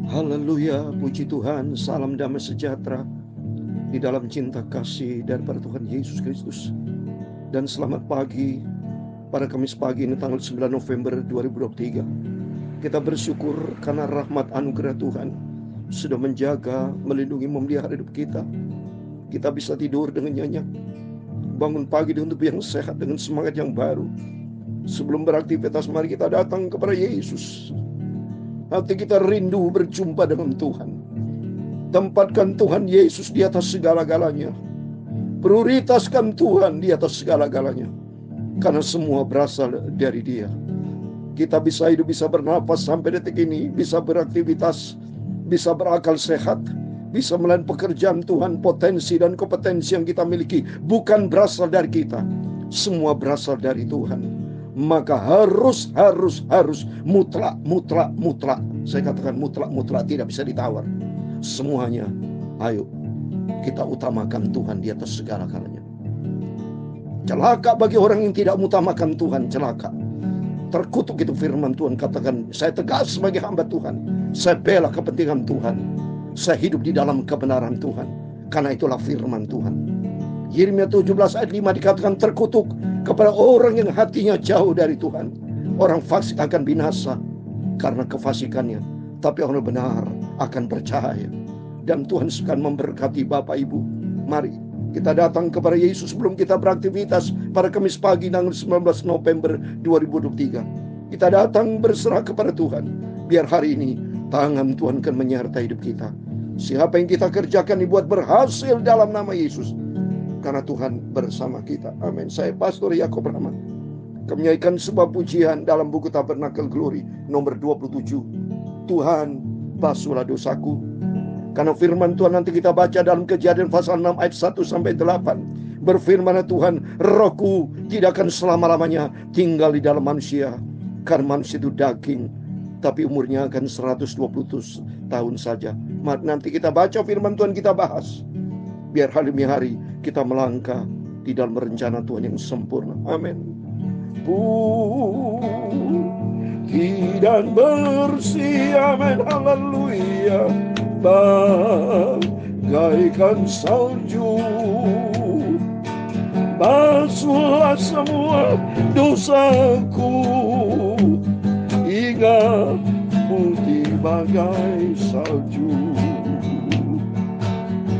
Haleluya, puji Tuhan, salam damai sejahtera di dalam cinta kasih daripada Tuhan Yesus Kristus. Dan selamat pagi pada Kamis pagi ini tanggal 9 November 2023. Kita bersyukur karena rahmat anugerah Tuhan sudah menjaga, melindungi, memelihara hidup kita. Kita bisa tidur dengan nyenyak, bangun pagi dengan tubuh yang sehat, dengan semangat yang baru. Sebelum beraktivitas, mari kita datang kepada Yesus. Hati kita rindu berjumpa dengan Tuhan. Tempatkan Tuhan Yesus di atas segala-galanya. Prioritaskan Tuhan di atas segala-galanya. Karena semua berasal dari Dia. Kita bisa hidup, bisa bernafas sampai detik ini, bisa beraktivitas, bisa berakal sehat, bisa melayani pekerjaan Tuhan. Potensi dan kompetensi yang kita miliki bukan berasal dari kita, semua berasal dari Tuhan. Maka harus mutlak. Saya katakan mutlak, tidak bisa ditawar. Semuanya, ayo kita utamakan Tuhan di atas segala-galanya. Celaka bagi orang yang tidak mengutamakan Tuhan, celaka. Terkutuk itu firman Tuhan, katakan, saya tegas sebagai hamba Tuhan. Saya bela kepentingan Tuhan. Saya hidup di dalam kebenaran Tuhan. Karena itulah firman Tuhan. Yeremia 17 ayat 5 dikatakan, terkutuk kepada orang yang hatinya jauh dari Tuhan. Orang fasik akan binasa karena kefasikannya, tapi orang benar akan percaya. Dan Tuhan akan memberkati Bapak Ibu. Mari kita datang kepada Yesus sebelum kita beraktivitas pada Kamis pagi tanggal 19 November 2023. Kita datang berserah kepada Tuhan. Biar hari ini tangan Tuhan akan menyertai hidup kita. Siapa yang kita kerjakan dibuat berhasil dalam nama Yesus. Karena Tuhan bersama kita. Amin. Saya Pastor Yakob Rahman. Kami menyanyikan sebuah pujian dalam buku Tabernakel Glory nomor 27. Tuhan, basuhlah dosaku. Karena firman Tuhan nanti kita baca dalam Kejadian pasal 6 ayat 1 sampai 8. Berfirman Tuhan, rohku tidak akan selama-lamanya tinggal di dalam manusia. Karena manusia itu daging, tapi umurnya akan 120 tahun saja. Mari nanti kita baca firman Tuhan, kita bahas. Biar hari demi hari kita melangkah di dalam rencana Tuhan yang sempurna. Amin. Putih dan bersih, amin, haleluya, bagaikan salju. Basuhlah semua dosaku hingga putih bagai salju.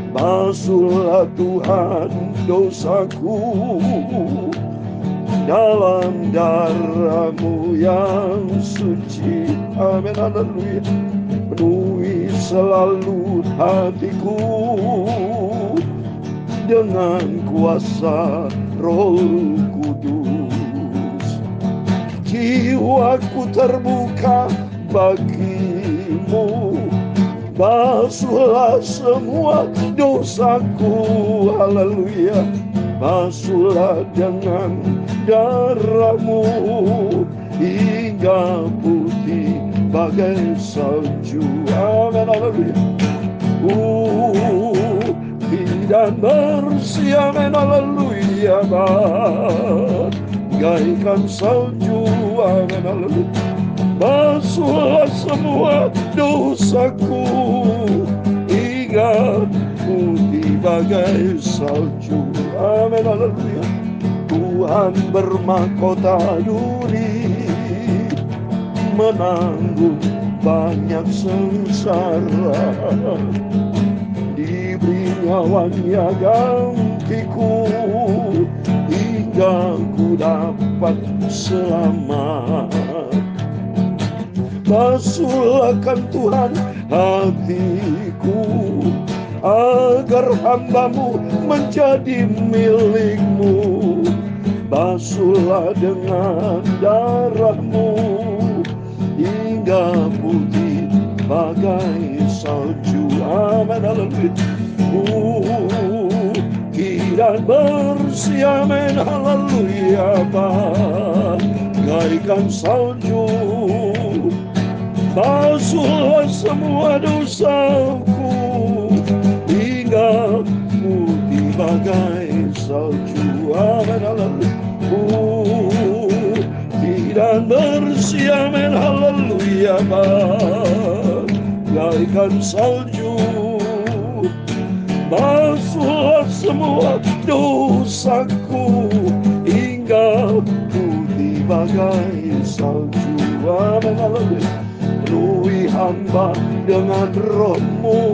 Basuhlah Tuhan dosaku dalam darah-Mu yang suci. Amin, haleluya. Penuhi selalu hatiku dengan kuasa Roh Kudus. Jiwaku terbuka bagi-Mu. Basuhlah semua dosaku, haleluya. Basuhlah dengan darah-Mu hingga putih bagai salju. Amin, haleluya. Dan bersih, amin, haleluya, bagaikan salju. Amin, haleluya. Basuhlah semua dosaku hingga putih bagai salju. Amin, haleluya. Tuhan bermahkota duri, menanggung banyak sengsara. Diberi nyawanya gantiku hingga ku dapat selamat. Basuhkan Tuhan hatiku agar hamba-Mu menjadi milik-Mu. Basuhlah dengan darah-Mu hingga putih bagai salju. Amin, haleluya. Dan bersih, amin, haleluya, bagaikan salju. Basuhlah semua dosaku hingga putih bagai salju. Amin, haleluya. Dan bersih, amin, haleluya, bagaikan salju. Basuhlah semua dosaku hingga putih bagai salju. Amin, haleluya. Penuhi hamba dengan roh-Mu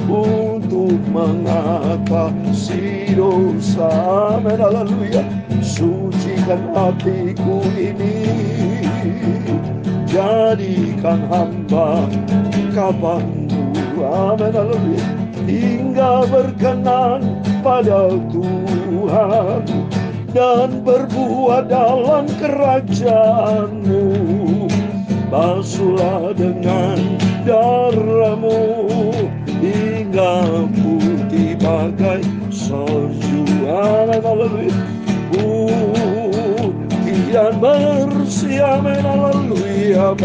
untuk mengatasi dosa. Amin, haleluya. Sucikan hatiku ini, jadikan hamba kapan-Mu. Amin, haleluya. Hingga berkenan pada Tuhan dan berbuat dalam kerajaan-Mu. Basuhlah dengan darah-Mu hingga putih bagai salju. Amin, haleluya. Putih dan bersih. Amin, haleluya.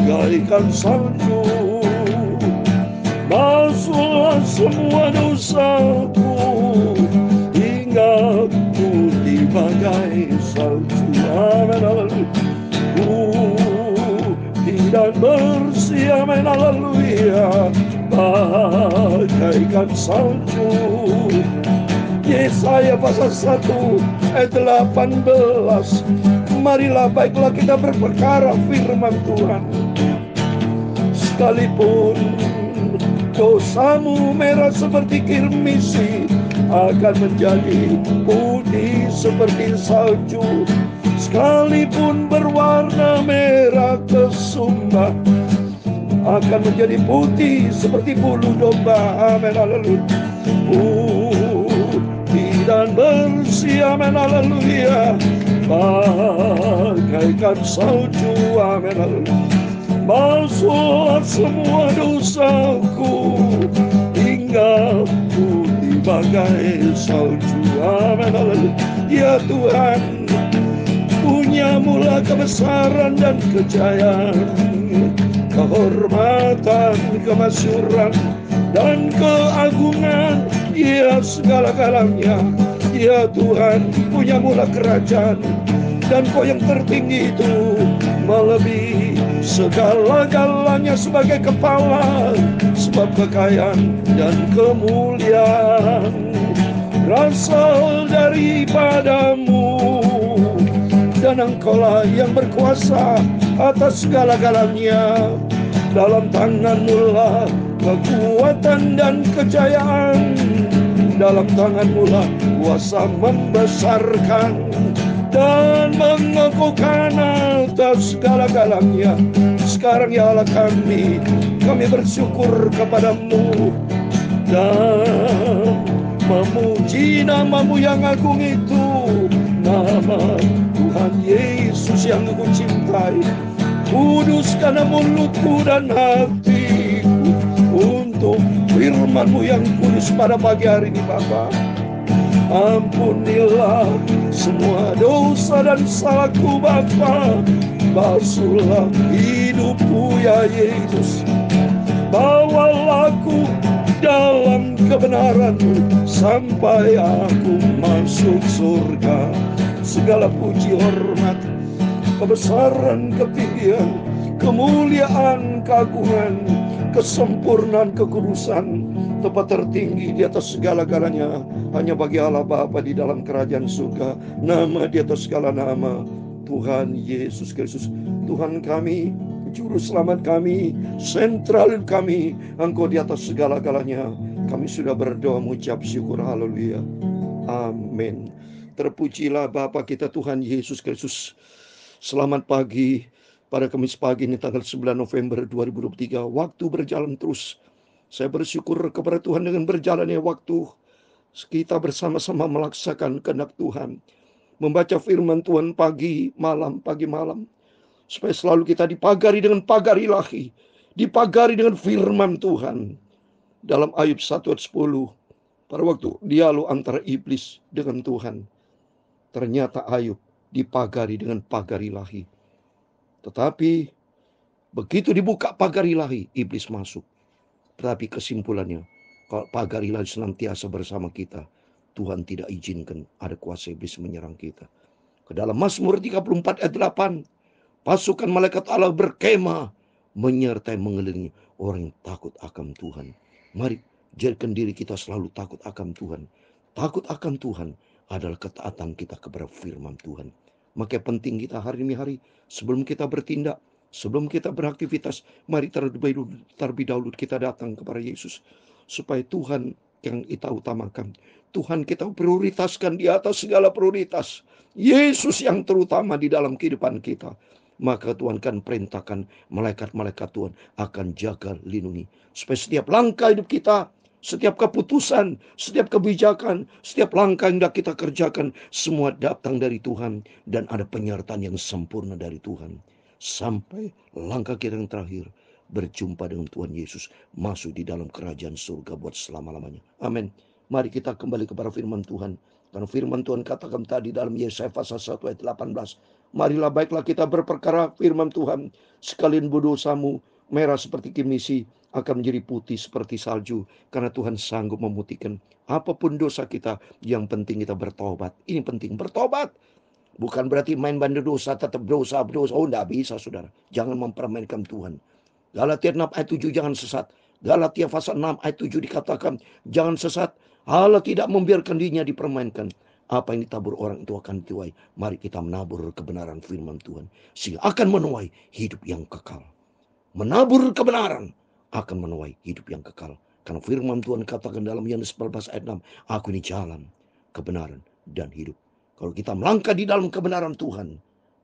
Bagaikan salju. Basuhlah semua dosaku hingga putih bagai salju. Amin, haleluya. Putih dan bersih. Amin, haleluya. Bagaikan salju. Yesaya pasal 1 ayat 18. Marilah baiklah kita berperkara firman Tuhan. Sekalipun dosamu merah seperti kirmisi, akan menjadi putih seperti salju. Sekalipun berwarna merah kesumba, akan menjadi putih seperti bulu domba. Amin, haleluya. Putih dan bersih. Amin, haleluya. Bagaikan salju. Amin, haleluya. Basuhlah semua dosaku hingga putih bagai salju. Amin, haleluya. Ya Tuhan, punya-Mu kebesaran dan kejayaan, kehormatan, kemasyuran, dan keagungan. Ya segala-galanya. Ya Tuhan, punya-Mu kerajaan, dan Kau yang tertinggi itu melebihi segala-galanya sebagai kepala, sebab kekayaan dan kemuliaan berasal daripada-Mu, dan Engkau-lah yang berkuasa atas segala-galanya. Dalam tangan-Mu lah kekuatan dan kejayaan, dalam tangan-Mu lah kuasa membesarkan dan mengukuhkan atas segala-galanya. Sekarang ya Allah kami bersyukur kepada-Mu dan memuji nama-Mu yang agung itu, nama Tuhan Yesus yang Aku cintai. Kuduskan mulutku dan hatiku untuk firman-Mu yang kudus pada pagi hari ini, Bapa. Ampunilah semua dosa dan salahku, Bapa. Basuhlah hidupku ya Yesus. Bawalah aku dalam kebenaran-Mu sampai aku masuk surga. Segala puji, hormat, kebesaran, ketinggian, kemuliaan, keagungan, kesempurnaan, kekudusan, tempat tertinggi di atas segala-galanya hanya bagi Allah Bapa di dalam kerajaan surga. Nama di atas segala nama, Tuhan Yesus Kristus. Tuhan kami, Juru Selamat kami, sentral kami, Engkau di atas segala-galanya. Kami sudah berdoa mengucap syukur. Haleluya. Amin. Terpujilah Bapa kita Tuhan Yesus Kristus. Selamat pagi pada Kamis pagi ini tanggal 9 November 2023. Waktu berjalan terus. Saya bersyukur kepada Tuhan dengan berjalannya waktu. Kita bersama-sama melaksakan kehendak Tuhan. Membaca firman Tuhan pagi malam. Supaya selalu kita dipagari dengan pagar ilahi. Dipagari dengan firman Tuhan. Dalam Ayub 1 ayat 10. Pada waktu dialog antara iblis dengan Tuhan. Ternyata Ayub dipagari dengan pagar ilahi. Tetapi begitu dibuka pagar ilahi, iblis masuk. Tetapi kesimpulannya, kalau pagar ilahi senantiasa bersama kita, Tuhan tidak izinkan ada kuasa iblis menyerang kita. Ke dalam Mazmur 34 ayat 8, pasukan malaikat Allah berkemah menyertai mengelilingi orang yang takut akan Tuhan. Mari jadikan diri kita selalu takut akan Tuhan. Takut akan Tuhan adalah ketaatan kita kepada firman Tuhan. Maka penting kita hari demi hari sebelum kita bertindak, sebelum kita beraktivitas, mari terlebih dahulu kita datang kepada Yesus. Supaya Tuhan yang kita utamakan. Tuhan kita prioritaskan di atas segala prioritas. Yesus yang terutama di dalam kehidupan kita. Maka Tuhan kan perintahkan malaikat-malaikat Tuhan akan jaga lindungi. Supaya setiap langkah hidup kita, setiap keputusan, setiap kebijakan, setiap langkah yang hendak kita kerjakan, semua datang dari Tuhan. Dan ada penyertaan yang sempurna dari Tuhan. Sampai langkah kita yang terakhir, berjumpa dengan Tuhan Yesus, masuk di dalam kerajaan surga buat selama-lamanya. Amin. Mari kita kembali kepada firman Tuhan. Karena firman Tuhan katakan tadi dalam Yesaya pasal 1 ayat 18. Marilah baiklah kita berperkara firman Tuhan. Sekalian dosamu merah seperti kimisi akan menjadi putih seperti salju. Karena Tuhan sanggup memutihkan apapun dosa kita. Yang penting kita bertobat. Ini penting, bertobat. Bukan berarti main bandar dosa, tetap dosa. Oh, tidak bisa saudara. Jangan mempermainkan Tuhan. Galatia 6 ayat 7 jangan sesat. Galatia pasal 6 ayat 7 dikatakan jangan sesat. Allah tidak membiarkan dirinya dipermainkan. Apa yang ditabur orang itu akan dituai. Mari kita menabur kebenaran firman Tuhan. Sehingga akan menuai hidup yang kekal. Menabur kebenaran akan menuai hidup yang kekal. Karena firman Tuhan katakan dalam Yohanes 14 ayat 6. Aku ini jalan, kebenaran, dan hidup. Kalau kita melangkah di dalam kebenaran Tuhan,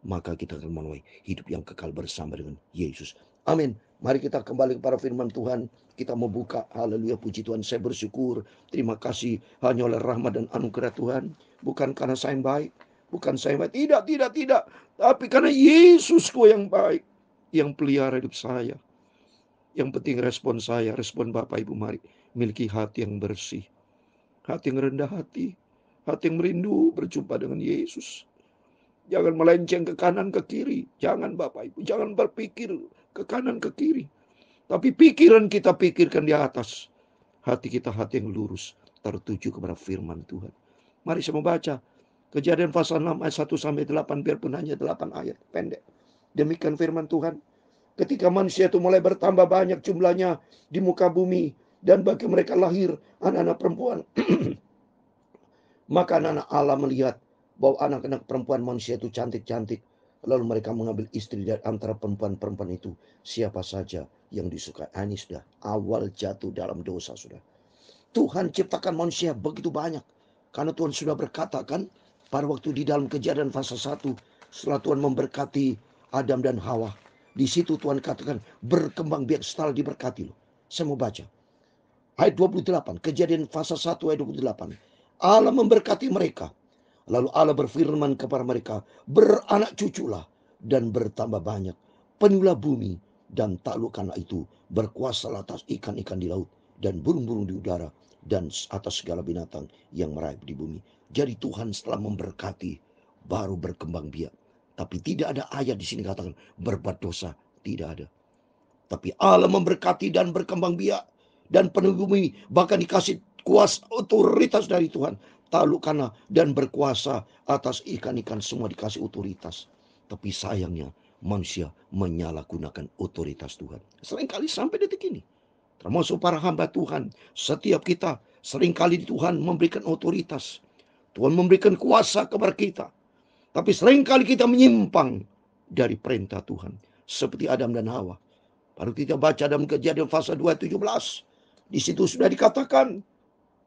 maka kita akan menuai hidup yang kekal bersama dengan Yesus. Amin. Mari kita kembali kepada firman Tuhan. Kita membuka, haleluya, puji Tuhan. Saya bersyukur, terima kasih hanya oleh rahmat dan anugerah Tuhan. Bukan karena saya yang baik, bukan saya yang baik. Tidak. Tapi karena Yesusku yang baik, yang pelihara hidup saya. Yang penting respon saya, respon Bapak Ibu, mari miliki hati yang bersih. Hati yang rendah hati. Hati yang merindu berjumpa dengan Yesus. Jangan melenceng ke kanan ke kiri. Jangan Bapak Ibu, jangan berpikir ke kanan ke kiri. Tapi pikiran kita pikirkan di atas. Hati kita hati yang lurus, tertuju kepada firman Tuhan. Mari saya membaca Kejadian pasal 6 ayat 1 sampai 8, biarpun hanya 8 ayat pendek. Demikian firman Tuhan. Ketika manusia itu mulai bertambah banyak jumlahnya di muka bumi, dan bagi mereka lahir anak-anak perempuan, maka anak-anak Allah melihat bahwa anak-anak perempuan manusia itu cantik-cantik. Lalu mereka mengambil istri dari antara perempuan-perempuan itu. Siapa saja yang disukai. Ini sudah awal jatuh dalam dosa sudah. Tuhan ciptakan manusia begitu banyak. Karena Tuhan sudah berkata kan, pada waktu di dalam Kejadian pasal 1, setelah Tuhan memberkati Adam dan Hawa. Di situ Tuhan katakan berkembang biak setelah diberkati. Saya mau baca. Ayat 28. Kejadian pasal 1 ayat 28. Allah memberkati mereka. Lalu Allah berfirman kepada mereka, beranak cuculah dan bertambah banyak. Penuhilah bumi dan taklukkanlah itu. Berkuasalah atas ikan-ikan di laut dan burung-burung di udara dan atas segala binatang yang merayap di bumi. Jadi Tuhan setelah memberkati baru berkembang biak. Tapi tidak ada ayat di sini katakan berbuat dosa. Tidak ada. Tapi Allah memberkati dan berkembang biak dan penuhi bumi, bahkan dikasih kuasa otoritas dari Tuhan. Taklukkanlah dan berkuasa atas ikan-ikan, semua dikasih otoritas. Tapi sayangnya manusia menyalahgunakan otoritas Tuhan. Seringkali sampai detik ini, termasuk para hamba Tuhan, setiap kita seringkali Tuhan memberikan otoritas. Tuhan memberikan kuasa kepada kita. Tapi seringkali kita menyimpang dari perintah Tuhan. Seperti Adam dan Hawa. Baru kita baca dalam Kejadian pasal 2 ayat 17. Di situ sudah dikatakan,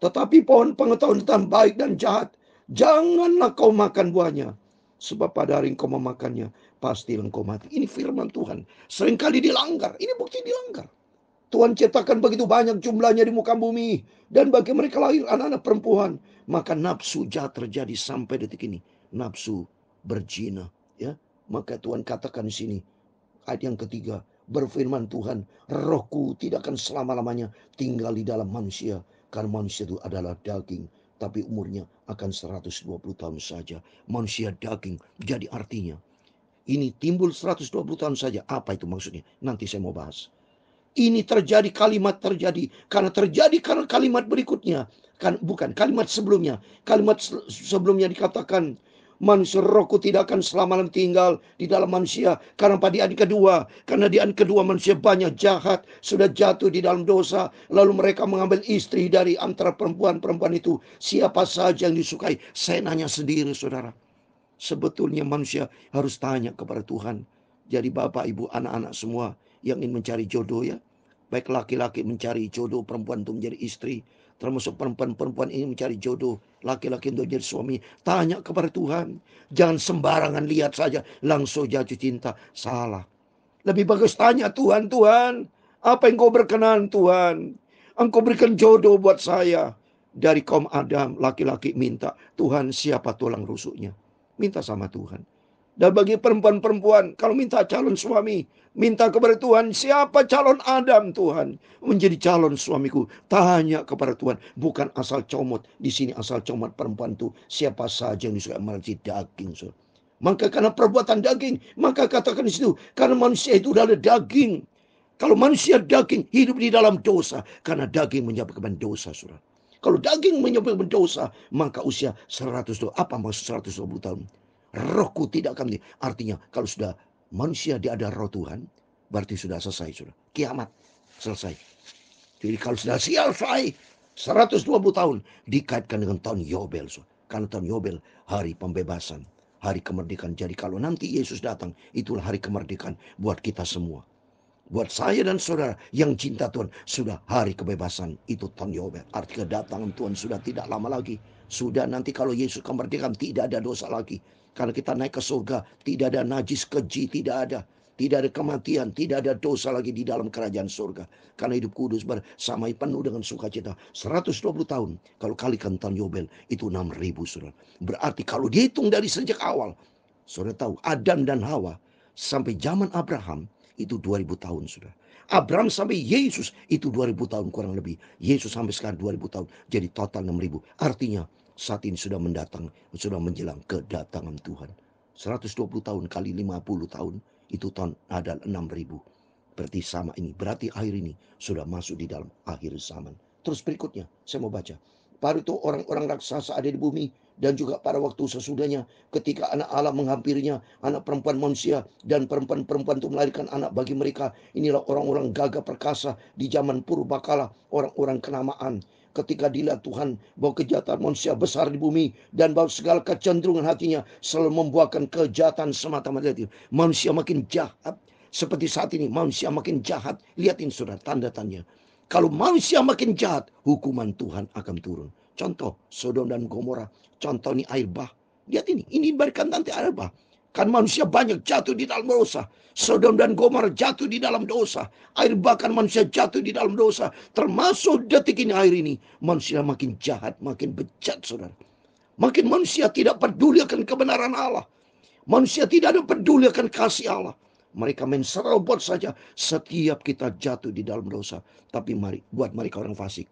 tetapi pohon pengetahuan tentang baik dan jahat, janganlah kau makan buahnya. Sebab pada hari engkau memakannya, pasti engkau mati. Ini firman Tuhan. Seringkali dilanggar. Ini bukti dilanggar. Tuhan ciptakan begitu banyak jumlahnya di muka bumi. Dan bagi mereka lahir anak-anak perempuan. Maka nafsu jahat terjadi sampai detik ini. Nafsu berzina. Ya. Maka Tuhan katakan di sini. Ayat yang ketiga. Berfirman Tuhan, rohku tidak akan selama-lamanya tinggal di dalam manusia. Karena manusia itu adalah daging. Tapi umurnya akan 120 tahun saja. Manusia daging. Jadi artinya. Ini timbul 120 tahun saja. Apa itu maksudnya? Nanti saya mau bahas. Ini terjadi, kalimat terjadi. Karena terjadi karena kalimat berikutnya. Bukan, kalimat sebelumnya. Kalimat sebelumnya dikatakan. Manusia rohku tidak akan selama-lamanya tinggal di dalam manusia. Karena pada di kedua, karena di kedua manusia banyak jahat, sudah jatuh di dalam dosa. Lalu mereka mengambil istri dari antara perempuan-perempuan itu. Siapa saja yang disukai. Saya nanya sendiri, saudara. Sebetulnya manusia harus tanya kepada Tuhan. Jadi bapak, ibu, anak-anak semua yang ingin mencari jodoh ya. Baik laki-laki mencari jodoh, perempuan untuk menjadi istri. Termasuk perempuan-perempuan ini mencari jodoh, laki-laki untuk jadi suami. Tanya kepada Tuhan. Jangan sembarangan lihat saja, langsung jatuh cinta. Salah. Lebih bagus tanya Tuhan, Tuhan, apa yang kau berkenan Tuhan? Engkau berikan jodoh buat saya. Dari kaum Adam, laki-laki minta, Tuhan siapa tulang rusuknya? Minta sama Tuhan. Dan bagi perempuan-perempuan, kalau minta calon suami, minta kepada Tuhan, siapa calon Adam Tuhan menjadi calon suamiku? Tanya kepada Tuhan, bukan asal comot. Di sini asal comot perempuan itu siapa saja yang disukai melalui daging. So. Maka karena perbuatan daging, maka katakan di situ, karena manusia itu adalah daging. Kalau manusia daging hidup di dalam dosa, karena daging menyebabkan dosa, saudara. Kalau daging menyebabkan dosa, maka usia 100 tahun. Apa maksud 120 tahun? Rohku tidak akan. Artinya kalau sudah manusia dia ada roh Tuhan, berarti sudah selesai, sudah kiamat selesai. Jadi kalau sudah selesai 120 tahun dikaitkan dengan tahun Yobel, sudah. Karena tahun Yobel hari pembebasan, hari kemerdekaan. Jadi kalau nanti Yesus datang, itulah hari kemerdekaan buat kita semua. Buat saya dan saudara yang cinta Tuhan, sudah hari kebebasan, itu tahun Yobel. Arti kedatangan Tuhan sudah tidak lama lagi. Sudah nanti kalau Yesus kemerdekaan tidak ada dosa lagi. Karena kita naik ke surga, tidak ada najis, keji, tidak ada. Tidak ada kematian, tidak ada dosa lagi di dalam kerajaan surga. Karena hidup kudus bersamai penuh dengan sukacita. 120 tahun, kalau kalikan tahun Yobel, itu 6.000 saudara. Berarti kalau dihitung dari sejak awal, saudara tahu, Adam dan Hawa, sampai zaman Abraham, itu 2000 tahun sudah. Abraham sampai Yesus itu 2000 tahun kurang lebih. Yesus sampai sekarang 2000 tahun. Jadi total 6000. Artinya saat ini sudah mendatang, sudah menjelang kedatangan Tuhan. 120 tahun kali 50 tahun itu tahun ada 6000. Berarti sama ini. Berarti akhir ini sudah masuk di dalam akhir zaman. Terus berikutnya saya mau baca. Pada itu orang-orang raksasa ada di bumi, dan juga pada waktu sesudahnya ketika anak Allah menghampirinya, anak perempuan manusia dan perempuan-perempuan itu melahirkan anak bagi mereka. Inilah orang-orang gagah perkasa di zaman purbakala, orang-orang kenamaan. Ketika dilihat Tuhan bahwa kejahatan manusia besar di bumi, dan bahwa segala kecenderungan hatinya selalu membuahkan kejahatan semata-mata. Manusia makin jahat. Seperti saat ini manusia makin jahat. Lihat ini saudara, tanda-tandanya. Kalau manusia makin jahat, hukuman Tuhan akan turun. Contoh, Sodom dan Gomora. Contoh ini air bah. Lihat ini berikan nanti air bah. Kan manusia banyak jatuh di dalam dosa. Sodom dan Gomora jatuh di dalam dosa. Air bah kan manusia jatuh di dalam dosa. Termasuk detik ini air ini. Manusia makin jahat, makin bejat saudara. Makin manusia tidak peduli akan kebenaran Allah. Manusia tidak ada peduli akan kasih Allah. Mereka main serobot saja. Setiap kita jatuh di dalam dosa. Tapi buat mereka orang fasik.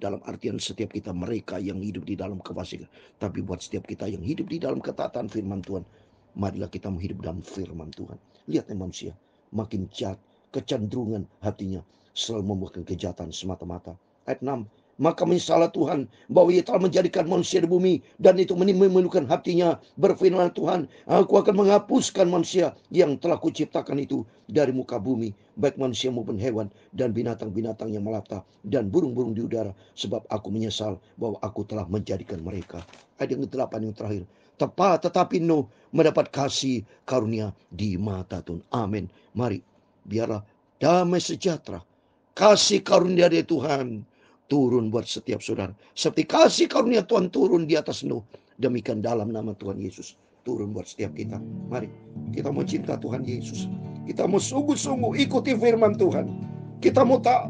Dalam artian setiap kita mereka yang hidup di dalam kefasikan. Tapi buat setiap kita yang hidup di dalam ketaatan firman Tuhan. Marilah kita menghidup dalam firman Tuhan. Lihatlah manusia. Makin jahat. Kecenderungan hatinya selalu membuahkan kejahatan semata-mata. Ayat 6. Maka menyesallah Tuhan bahwa ia telah menjadikan manusia di bumi, dan itu menimbulkan hatinya. Berfirman Tuhan, aku akan menghapuskan manusia yang telah kuciptakan itu dari muka bumi, baik manusia maupun hewan, dan binatang-binatang yang melata, dan burung-burung di udara, sebab aku menyesal bahwa aku telah menjadikan mereka. Ayat yang ke-8 yang terakhir. Tetapi Nuh mendapat kasih karunia di mata Tuhan. Amin. Mari, biarlah damai sejahtera, kasih karunia dari Tuhan turun buat setiap saudara. Seperti kasih karunia Tuhan turun di atas Nuh, demikian dalam nama Tuhan Yesus turun buat setiap kita. Mari kita mau cinta Tuhan Yesus. Kita mau sungguh-sungguh ikuti firman Tuhan. Kita mau taat.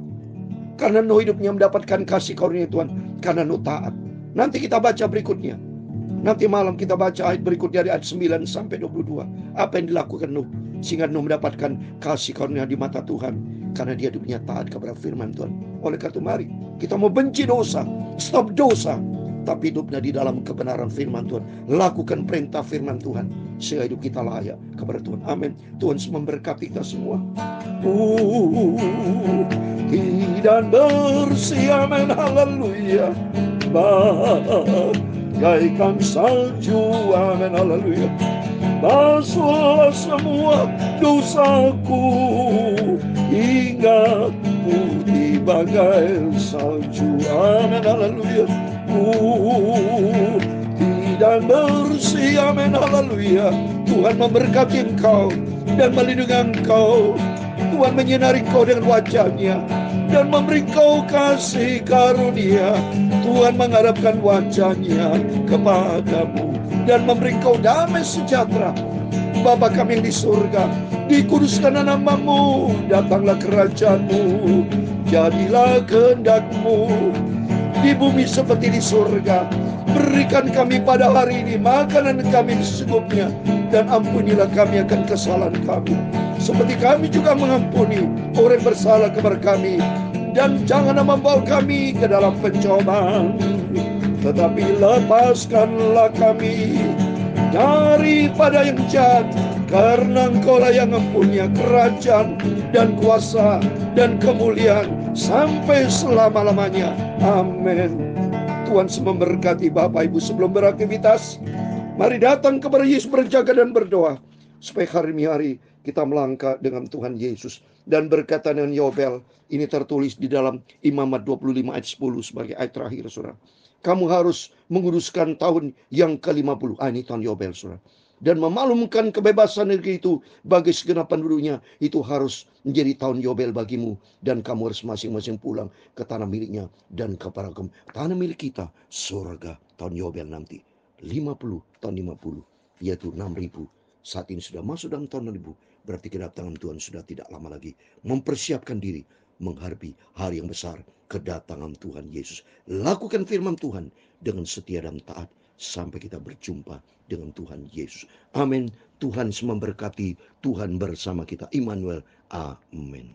Karena Nuh hidupnya mendapatkan kasih karunia Tuhan. Karena Nuh taat. Nanti kita baca berikutnya. Nanti malam kita baca ayat berikut dari ayat 9 sampai 22. Apa yang dilakukan Nuh sehingga Nuh mendapatkan kasih karunia di mata Tuhan. Karena dia hidupnya taat kepada firman Tuhan. Oleh karena itu mari kita mau benci dosa, stop dosa, tapi hidupnya di dalam kebenaran firman Tuhan. Lakukan perintah firman Tuhan sehingga hidup kita layak kepada Tuhan. Amin. Tuhan memberkati kita semua. Dan bersih, amin, haleluya. bagaikan salju. Amin, haleluya. Basuhlah semua dosaku hingga putih bagai salju. Amin, haleluya. Dan bersih. Amin, haleluya. Tuhan memberkati engkau dan melindungi engkau. Tuhan menyinari engkau dengan wajah-Nya dan memberi engkau kasih karunia. Tuhan mengharapkan wajah-Nya kepadamu dan memberi engkau damai sejahtera. Bapa kami yang di surga, dikuduskan namamu, datanglah kerajaan-Mu, jadilah kehendak-Mu di bumi seperti di surga. Berikan kami pada hari ini makanan kami secukupnya, dan ampunilah kami akan kesalahan kami, seperti kami juga mengampuni orang yang bersalah kepada kami. Dan jangan membawa kami ke dalam pencobaan, tetapi lepaskanlah kami daripada yang jahat, karena Engkaulah yang mempunyai kerajaan dan kuasa dan kemuliaan sampai selama-lamanya. Amin. Tuhan memberkati Bapak Ibu. Sebelum beraktivitas, mari datang kepada Yesus, berjaga dan berdoa supaya hari kita melangkah dengan Tuhan Yesus. Dan berkata dengan Yobel, ini tertulis di dalam Imamat 25 ayat 10 sebagai ayat terakhir, saudara. Kamu harus menguruskan tahun yang ke-50. Ini tahun Yobel, saudara. Dan memaklumkan kebebasan negeri itu bagi segenap penduduknya. Itu harus menjadi tahun Yobel bagimu. Dan kamu harus masing-masing pulang ke tanah miliknya dan kepada kamu. Tanah milik kita, surga, tahun Yobel nanti. 50, tahun 50, yaitu 6.000. Saat ini sudah masuk dalam tahun 6.000. Berarti kedatangan Tuhan sudah tidak lama lagi. Mempersiapkan diri menghadapi hari yang besar, kedatangan Tuhan Yesus. Lakukan firman Tuhan dengan setia dan taat sampai kita berjumpa dengan Tuhan Yesus. Amin. Tuhan memberkati, Tuhan bersama kita. Immanuel. Amin.